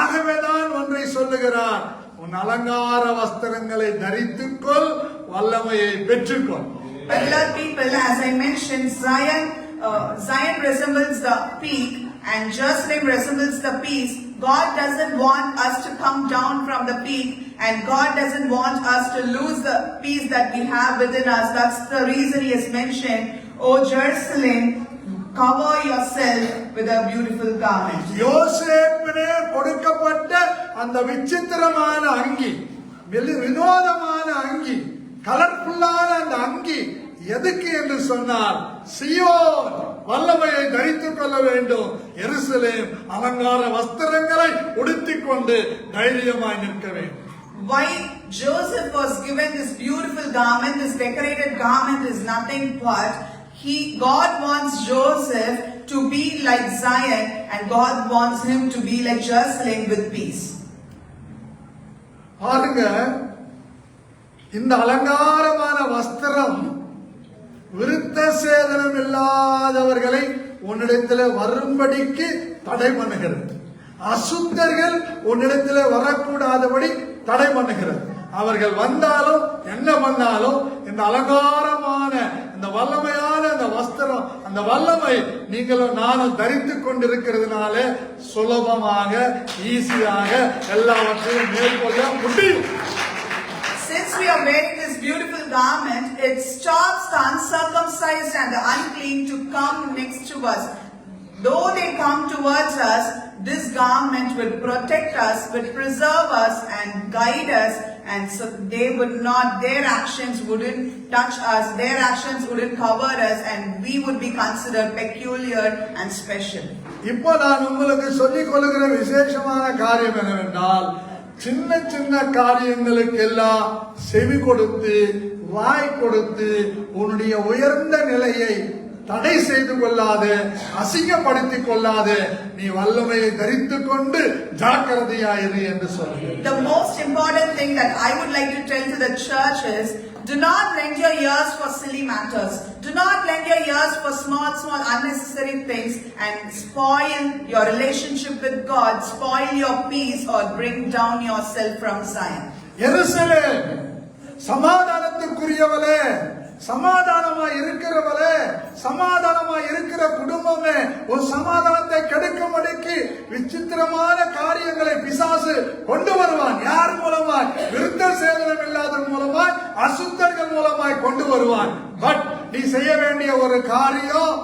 S1: ஆகவேதான் ஒன்றை சொல்லுகிறார், உன் அலங்கார வஸ்திரங்களை தரித்துக்கொள், வல்லமையை பெற்றுக்கொள்.
S2: Beloved people, as I mentioned, Zion resembles the peak and Jerusalem resembles the peace. God doesn't want us to come down from the peak, and God doesn't want us to lose the peace that we have within us. That's the reason He has mentioned, "O Jerusalem, cover yourself with a beautiful garment."
S1: யோசேப்பினே கொடுக்கப்பட்ட அந்த விசித்திரமான அங்கி, வினோதமான அங்கி, கலர்ஃபுல்லான அந்த அங்கி எதுக்கு என்று சொன்னால், சீயோன் வல்லமையை தரித்துக் கொள்ள வேண்டும், எருசலேம் அலங்கார வஸ்திரங்களை உடுத்திக் கொண்டு தைரியமாய் நிற்க வேண்டும்.
S2: Why Joseph was given this beautiful garment, this decorated garment, is nothing but God wants Joseph to be like Zion, and God wants him to be like Jerusalem with peace.
S1: பாருங்க, இந்த அலங்காரமான வஸ்திரம் விருத்த சேதனம் இல்லாதவர்களை உன்னிடத்தில் வரும்படிக்கு தடை பண்ணுகிறது. அசுத்தர்கள் உன்னிடத்தில் வரக்கூடாதபடி தடை பண்ணுகிறது. அவர்கள் வந்தாலும் என்ன பண்ணாலும் இந்த அலங்காரமான இந்த வல்லமையான அந்த வஸ்திரம், அந்த வல்லமை நீங்களும் நானும் தரித்துக் கொண்டிருக்கிறதுனால சுலபமாக ஈஸியாக எல்லாவற்றையும் மேற்கொள்ள முடியும்.
S2: Since we are wearing this beautiful garment, it stops the uncircumcised and the unclean to come next to us. Though they come towards us, this garment will protect us, will preserve us and guide us, and so their actions wouldn't touch us, their actions wouldn't cover us, and we would be considered peculiar and special.
S1: இப்போ நான் உங்களுக்கு சொல்லிக் கொள்ளுகிற விசேஷமான காரியம் என்னவென்றால், சின்ன சின்ன காரியங்களுக்கு எல்லாம் செவி கொடுத்து வாய் கொடுத்து உன்னுடைய உயர்ந்த நிலையை தடை செய்து கொள்ளாது, அசிங்கப்படுத்திக் கொள்ளாது, நீ வல்லமையை தரித்துக் கொண்டு ஜாக்கிரதையாயிரு என்று சொல்கிறேன்.
S2: The most important thing that I would like to tell to the church is, do not lend your ears for silly matters. Do not lend your ears for small unnecessary things and spoil your relationship with God, spoil your peace, or bring down yourself from Zion.
S1: எருசலேம் சமாதானத்துக்குரியவளே, சமாதானமா இருக்கிறவளே, சமாதானமா இருக்கிற குடும்பமே, ஒரு சமாதானத்தை கெடுக்கும்படிக்கு விசித்திரமான காரியங்களை பிசாசு கொண்டு வருவான். யார் மூலமாய்? விருத்த சேதனம் இல்லாதவர்கள் மூலமாய், அசுத்தர்கள் மூலமாய் கொண்டு வருவான். பட் நீ செய்ய வேண்டிய ஒரு காரியம்,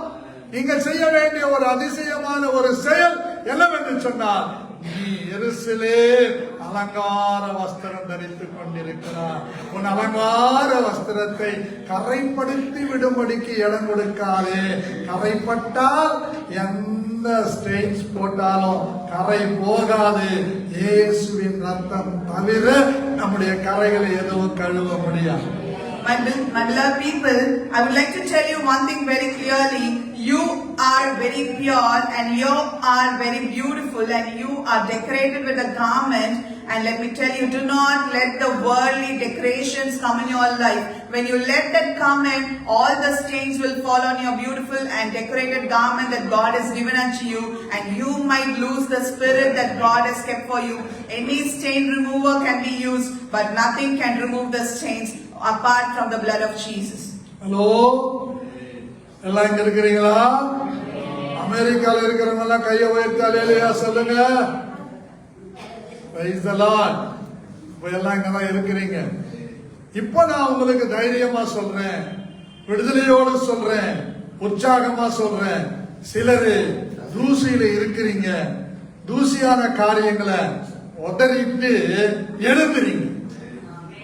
S1: நீங்கள் செய்ய வேண்டிய ஒரு அதிசயமான ஒரு செயல் என்னவென்று சொன்னால், நீ எருசலேம் அலங்கார வஸ்திரம் தரித்துக் கொண்டிருக்கிறார். உன் அலங்கார வஸ்திரத்தை கரைப்படுத்தி விடும்படிக்கு இடம் கொடுக்காதே. கரைப்பட்டால் எந்த ஸ்டெயின்ஸ் போட்டாலும் கரை போகாது. இயேசுவின் ரத்தம் தவிர நம்முடைய கரைகளை எதுவும் கழுவ முடியாது.
S2: My beloved people, I would like to tell you one thing very clearly. You are very pure and you are very beautiful and you are decorated with a garment. And let me tell you, do not let the worldly decorations come in your life. When you let that come in, all the stains will fall on your beautiful and decorated garment that God has given unto you, and you might lose the spirit that God has kept for you. Any stain remover can be used, but nothing can remove the stains apart from the blood of Jesus.
S1: Hello, எல்லாம் இங்க இருக்கிறீங்களா? அமெரிக்கால இருக்கிறவங்க எல்லாம் கையை உயர்த்தி அல்லேலூயா சொல்லுங்க. Praise the Lord. இப்ப எல்லாம் இங்கதான் இருக்கிறீங்க. இப்ப நான் உங்களுக்கு தைரியமா சொல்றேன், விடுதலையோடு சொல்றேன், உற்சாகமா சொல்றேன். சிலரு தூசியில இருக்கிறீங்க, தூசியான காரியங்களை உதறிட்டு எழுந்துறீங்க.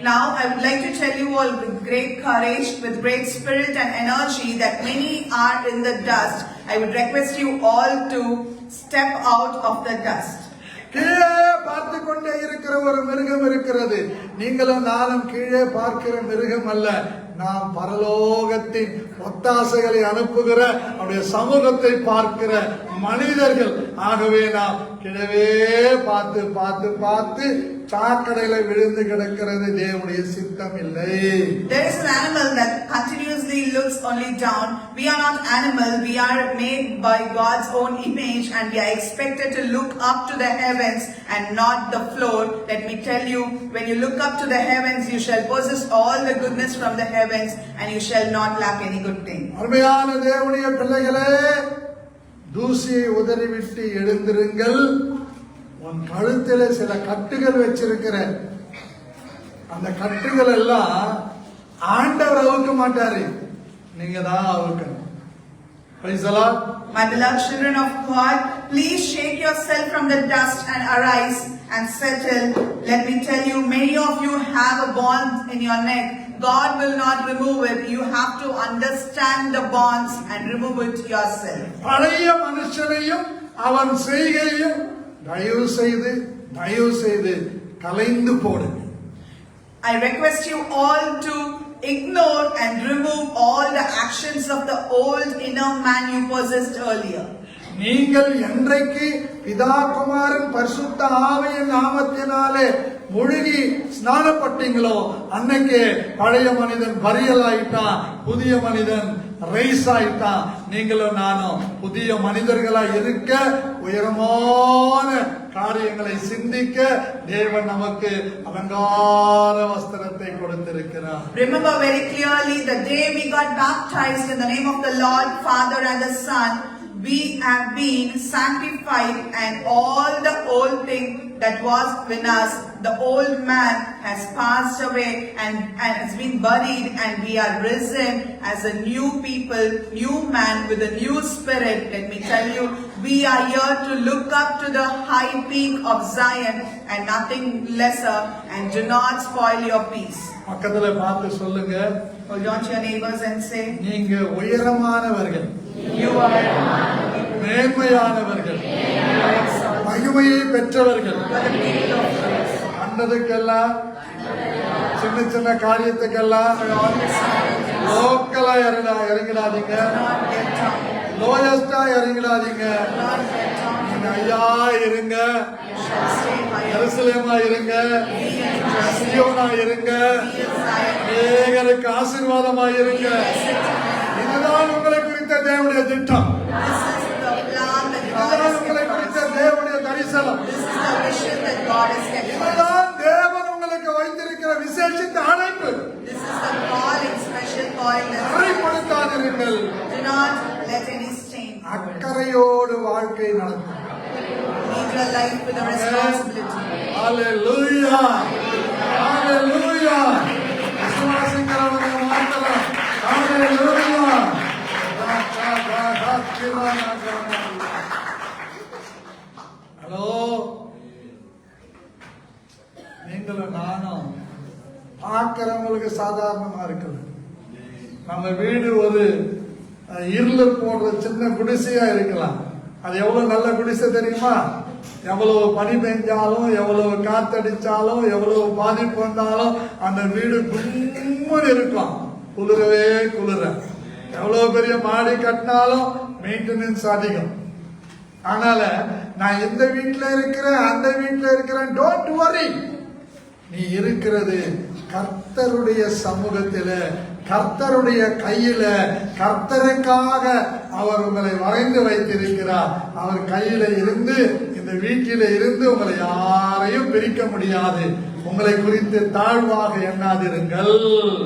S2: Now I would like to tell you all with great courage, with great spirit and energy, that many are in the dust. I would request you all to step out of the dust.
S1: கீழே பார்த்து கொண்டே இருக்கிற ஒரு மிருகம் இருக்கிறது. நீங்களும் நானும் கீழே பார்க்கிற மிருகம் அல்ல. நாம் பரலோகத்தின் ஒத்தாசைகளை அனுப்புகிற அவருடைய சமூகத்தை பார்க்கிற மனிதர்கள். ஆகவே நாம் கிழவே பார்த்து பார்த்து பார்த்து சாக்கடையில விழுந்து கிடக்கிறது தேவனுடைய சித்தம் இல்லை.
S2: There is an animal that continuously looks only down. We are not animal. We are made by God's own image, and we are expected to look up to the heavens and not the floor. Let me tell you, when you look up to the heavens, you shall possess all the goodness from the heavens, and you shall not lack any good thing.
S1: அருமையான தேவனுடைய பிள்ளைகளே, தூசியை உதறிவிட்டு எழுந்திருங்கள். உன் கழுத்தில சில கட்டுகள் வச்சிருக்கிற அந்த கட்டுகள் எல்லாம் ஆண்டவர் அவுக்க மாட்டாரு, நீங்க தான் அவுக்கணும். Praise the Lord.
S2: My beloved children of God, please shake yourself from the dust and arise and settle. Let me tell you, many of you have a bond in your neck. God will not remove it. You have to understand the bonds and remove it yourself.
S1: பழைய மனுஷனையும் அவன் செய்கையும் தயவு செய்து கலைந்து போடுங்க.
S2: I request you all to ignore and remove all the actions of the old inner man you possessed earlier.
S1: நீங்கள் என்றைக்கு பிதா குமாரன் பரிசுத்த ஆவியின் நாமத்தினாலே முழுகி ஸ்நானப்பட்டீங்களோ அன்னைக்கு பழைய மனிதன் பரியலாயிட்டான், புதிய மனிதன் ரைஸ் ஆயிட்டான். நீங்களும் நானும் புதிய மனிதர்களாய் இருக்க, உயரமான காரியங்களை சிந்திக்க தேவன் நமக்கு அலங்கார வஸ்திரத்தை கொடுத்திருக்கிறார்.
S2: Remember very clearly the day we got baptized in the name of the Lord, Father and the Son, we have been sanctified, and all the old thing that was in us, the old man has passed away and has been buried, and we are risen as a new people, new man with a new spirit. Let me tell you, we are here to look up to the high peak of Zion and nothing lesser, and do not spoil your peace.
S1: பக்கத்துல பார்த்து சொல்லுங்க,
S2: Hold on to your neighbors and say,
S1: நீங்க உயரமானவர்கள்,
S2: you are
S1: மேன்மையானவர்கள், மகிமையை பெற்றவர்கள்.
S2: the people of Christ.
S1: அன்னதுக்கெல்லாம் சின்ன சின்ன காரியத்துக்கெல்லாம் லோக்கலா இறங்கிடாதீங்க,
S2: Not get down.
S1: லோயஸ்டா இறங்கிடாதீங்க.
S2: Not get down.
S1: நீங்க ஐயா இருங்க,
S2: You shall stay higher.
S1: எருசலேமா இருங்க, சியோனா இருங்க, அநேகருக்கு ஆசீர்வாதமா இருங்க. இதுதான் உங்களை குறித்த தேவனுடைய திட்டம்.
S2: This is the plan that God
S1: இதுதான்
S2: has
S1: உங்களை
S2: kept for
S1: குறித்த
S2: us.
S1: தேவனுடைய தரிசனம்.
S2: This is the vision that God has kept for us.
S1: இதுதான் தேவன் உங்களுக்கு வைத்திருக்கிற விசேஷித்த அழைப்பு.
S2: This is the calling, special calling.
S1: அறைப்படுத்தாதிருங்கள்.
S2: Do not let any stain.
S1: அக்கறையோடு வாழ்க்கை நடத்தும்.
S2: Lead your life with a responsibility.
S1: ஹalleluya, ஹalleluya. விசுவாசிக்கிறவங்க மாத்திரம் ஹalleluya. ஹலோ, நீங்களும் நானும் பார்க்கிறவங்களுக்கு சாதாரணமா இருக்குது. நம்ம வீடு ஒரு இருள போடுற சின்ன குடிசையா இருக்கலாம். அது எவ்வளவு நல்ல குடிசை தெரியுமா? எவ்வளவு பனி பெஞ்சாலும், எவ்வளவு காத்தடிச்சாலும், எவ்வளவு பாதிப்பு வந்தாலும் அந்த வீடு கும்முன்னு இருக்கும், குளிரவே குளிர. எவ்வளவு பெரிய மாடி கட்டினாலும் மெயின்டெனன்ஸ் அதிகம். அதனால நான் இந்த வீட்டுல இருக்கிறேன், அந்த வீட்டுல இருக்கிறேன், டோன்ட் வரி. நீ இருக்கிறது கர்த்தருடைய சமூகத்தில, கர்த்தருடைய கையில. கர்த்தருக்காக அவர் உங்களை வரைந்து வைத்திருக்கிறார். அவர் கையில இருந்து, இந்த வீட்டில இருந்து உங்களை யாரையும் பிரிக்க முடியாது. உங்களை குறித்து தாழ்வாக எண்ணாதிருங்கள்.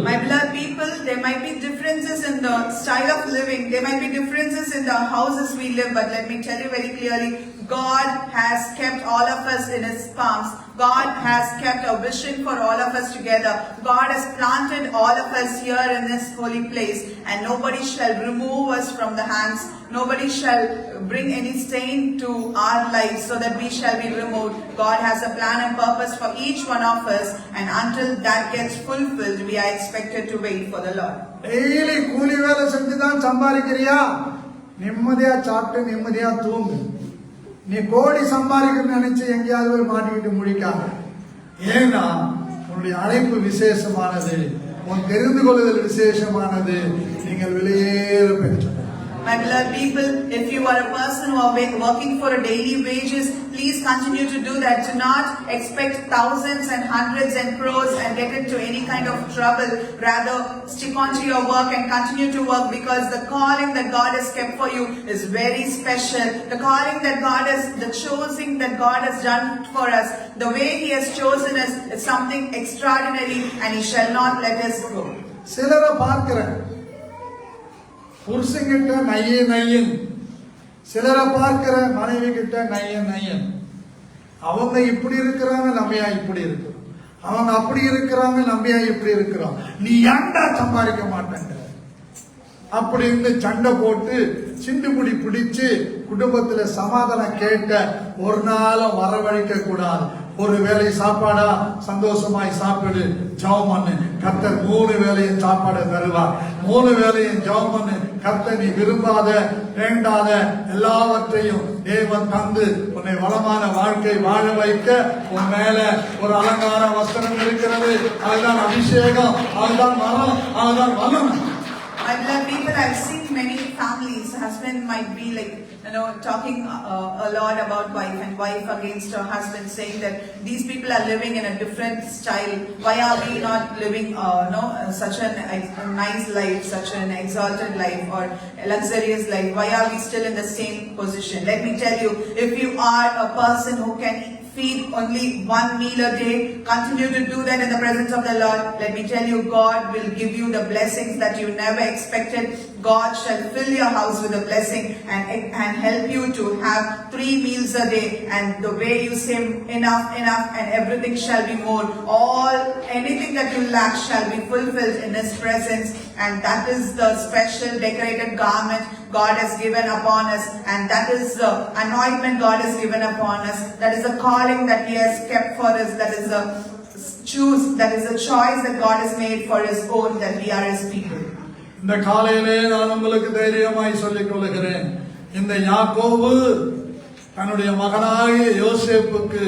S2: My beloved people, there might be differences in the style of living. There might be differences in the houses we live. But let me tell you very clearly, God has kept all of us in His palms. God has kept a vision for all of us together. God has planted all of us here in this holy place, and nobody shall remove us from the hands. Nobody shall bring any stain to our lives so that we shall be removed. God has a plan and purpose for each one of us, and until that gets fulfilled, we are expected to wait for the Lord.
S1: Daily கூலி வேலை செஞ்சுதான் சம்பாதிக்கிறியா? நிம்மதியா சாப்பிட்டு நிம்மதியா தூங்கு. நீ கோடி சம்பாதிக்கணும்னு நினைச்சு எங்கேயாவது போய் மாட்டிக்கிட்டு முடிக்காத. ஏன்னா உன்னுடைய அழைப்பு விசேஷமானது. உன் தெரிந்து கொள்ளுதல் விசேஷமானது. நீங்கள் வெளியேற பெற்ற
S2: My beloved people, if you are a person who are working for a daily wages, please continue to do that. Do not expect thousands and hundreds and crores and get into any kind of trouble. Rather, stick on to your work and continue to work, because the calling that God has kept for you is very special. The calling that God has, the choosing that God has done for us, the way He has chosen us is something extraordinary, and He shall not let us go.
S1: சிலரை பார்க்கிறேன், புருஷங்கிட்ட nine, சிலரை பார்க்கிற மனைவி கிட்ட nine. அவங்க இப்படி இருக்கிறாங்க, நம்மையா இப்படி இருக்கிறோம். அவங்க அப்படி இருக்கிறாங்க, நம்மையா இப்படி இருக்கிறோம். நீ ஏன்டா சம்பாதிக்க மாட்டேங்க அப்படின்னு சண்டை போட்டு சிண்டுமுடி பிடிச்சு குடும்பத்துல சமாதானம் கேட்ட ஒரு நாளும் வரவழைக்க கூடாது. ஒரு வேளை சாப்பாடா சந்தோஷமாய் சாப்பிடு, ஜெபம் பண்ணு. கர்த்தர் 3 வேளையும் சாப்பாடு தருவார். 3 வேளையும் ஜெபம் பண்ணு. கர்த்தர் நீ விரும்பாத வேண்டாத எல்லாவற்றையும் தேவன் தந்து உன்னை வளமான வாழ்க்கை வாழ வைக்க உன் மேல ஒரு அலங்கார வஸ்திரம் இருக்கிறது. அதுதான் அபிஷேகம், அதுதான் மரம், அதுதான் வளம்.
S2: My beloved people, I've seen many families, husband might be like, talking a lot about wife, and wife against her husband, saying that these people are living in a different style. Why are we not living such a nice life, such an exalted life or luxurious life? Why are we still in the same position? Let me tell you, if you are a person who can feed only 1 meal a day, continue to do that in the presence of the Lord. Let me tell you, God will give you the blessings that you never expected. God shall fill your house with a blessing and help you to have 3 meals a day. And the way you say enough, and everything shall be more. Anything that you lack shall be fulfilled in His presence. And that is the special decorated garment God has given upon us. And that is the anointment God has given upon us. That is the calling that He has kept for us. That is a choice that God has made for His own, that we are His people.
S1: இந்த காலையிலே நான் உங்களுக்கு தைரியமாய் சொல்லிக் கொள்கிறேன், இந்த யாக்கோபு தன்னுடைய மகனாகிய யோசேப்புக்கு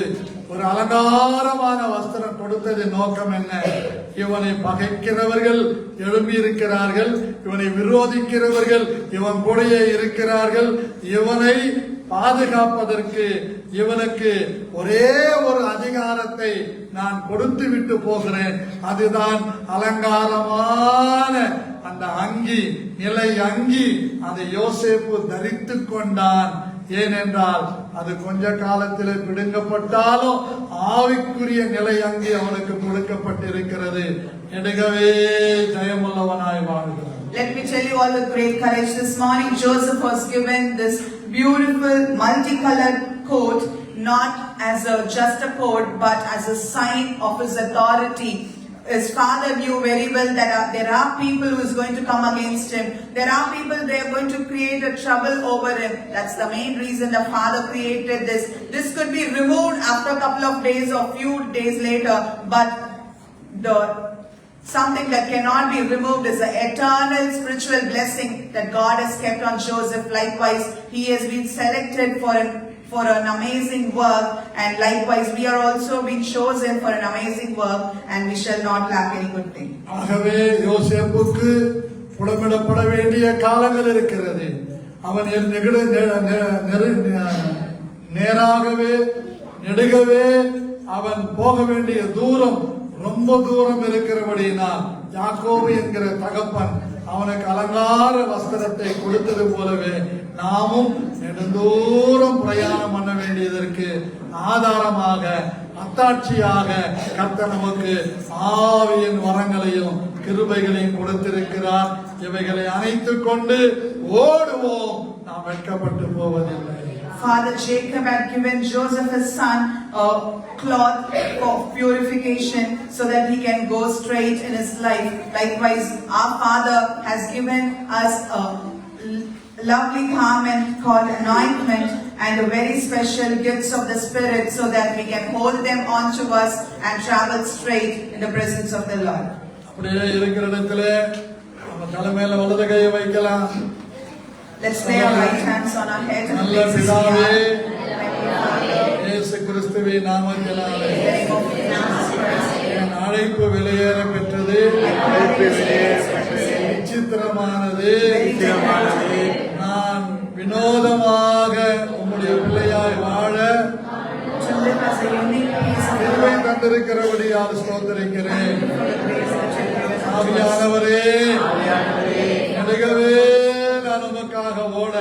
S1: ஒரு அலங்காரமான வஸ்திரம் கொடுத்தது நோக்கம் என்ன? இவனை பகைக்கிறவர்கள் எழும்பி இருக்கிறார்கள், இவனை விரோதிக்கிறவர்கள் இவன் கூடயே இருக்கிறார்கள். இவனை பாதுகாப்பதற்கு இவனுக்கு ஒரே ஒரு அதிகாரத்தை நான் கொடுத்து விட்டு போகிறேன். அதுதான் அலங்காரமான அந்த அங்கி, நிலை அங்கி. அதை யோசேப்பு தரித்து கொண்டான். ஏனென்றால் அது கொஞ்ச காலத்தில் பிடுங்கப்பட்டாலும் ஆவிக்குரிய நிலை அங்கி அவனுக்கு கொடுக்கப்பட்டிருக்கிறது. எடுகவே ஜெயமுள்ளவனாய் வாழ்கிறான்.
S2: Let me tell you all with great courage this morning, Joseph was given this beautiful multicolored coat, not as just a coat, but as a sign of his authority. His father knew very well that there are people who is going to come against him. There are people, they are going to create a trouble over him. That's the main reason the father created this. This could be removed after a couple of days or few days later, but something that cannot be removed is the eternal spiritual blessing that God has kept on Joseph. Likewise, he has been selected for an amazing work, and likewise we are also being chosen for an amazing work, and we shall not lack any good thing.
S1: ஆகவே யோசேப்புக்கு புடமிடப்பட வேண்டிய காலங்கள் இருக்கிறது. அவன் நேராகவே நெடுகவே அவன் போக வேண்டிய தூரம் ரொம்ப தூரம் இருக்கிறபடியினால் யாக்கோபு என்கிற தகப்பன் அவனுக்கு அலங்கார வஸ்திரத்தை கொடுத்தது போலவே நாமும் நெடுந்தூரம் பிரயாணம் பண்ண வேண்டியதற்கு ஆதாரமாக, அத்தாட்சியாக கர்த்தர் நமக்கு ஆவியின் வரங்களையும் கிருபைகளையும் கொடுத்திருக்கிறார். இவைகளை அணைத்துக் கொண்டு ஓடுவோம், நாம் வெட்கப்பட்டு போவதில்லை.
S2: Father Jacob had given Joseph his son a cloth of purification so that he can go straight in his life. Likewise, our Father has given us a lovely garment called anointment and a very special gifts of the Spirit so that we can hold them onto us and travel straight in the presence of the Lord.
S1: அப்படியே இருக்கிற இடத்துல நம்ம தலைமையில வலது கையை வைக்கலாம்.
S2: Let's lay our right hands on our head and
S1: நல்ல பிதாவே, இயேசு கிறிஸ்துவின் நாமத்தினாலே என் அழைப்பு விலையேற பெற்றது, விசித்திரமானது. நான் வினோதமாக உம்முடைய பிள்ளையாய் வாழ
S2: to live as a unique piece of
S1: கிருபை தந்திருக்கிறபடியால் ஸ்தோத்திரிக்கிறேன். ஆவியானவரே, நெடுகவே நான் உமக்காக ஓட,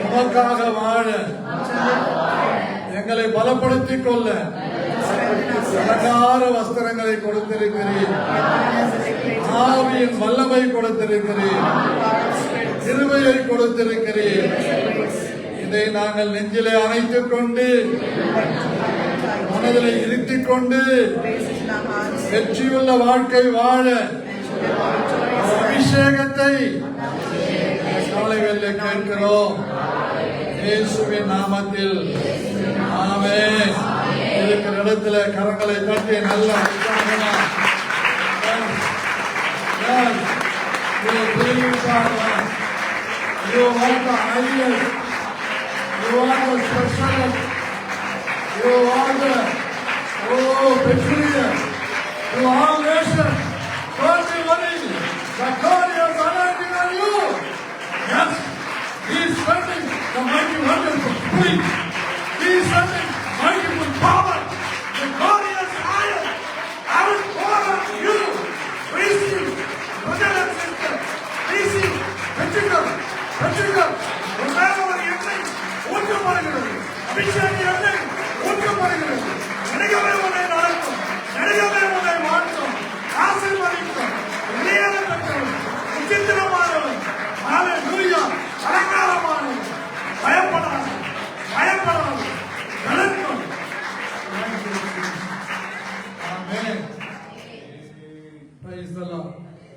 S1: உமக்காக வாழ, எங்களை பலப்படுத்திக் கொள்ள அலங்கார வஸ்திரங்களை கொடுத்திருக்கிறேன். ஆவியின் வல்லமை கொடுத்திருக்கிறேன். கிருபையை கொடுத்திருக்கிறேன். இதை நாங்கள் நெஞ்சிலே அணைத்துக் கொண்டு, மனதிலே இருத்திக் கொண்டு, வெற்றியுள்ள வாழ்க்கை வாழ அபிஷேகத்தை காலை வேளை கேட்கிறோம். இயேசுவின் நாமத்தில் ஆமென். இருக்கிற இடத்துல கரங்களை தட்டி நல்ல உற்சாகமா, you are the highest, you are the specialist, you are the peculiar, you are nation. Don't be worried, the God is anointing on you. Yes, He is sending the mighty wonders of spirit.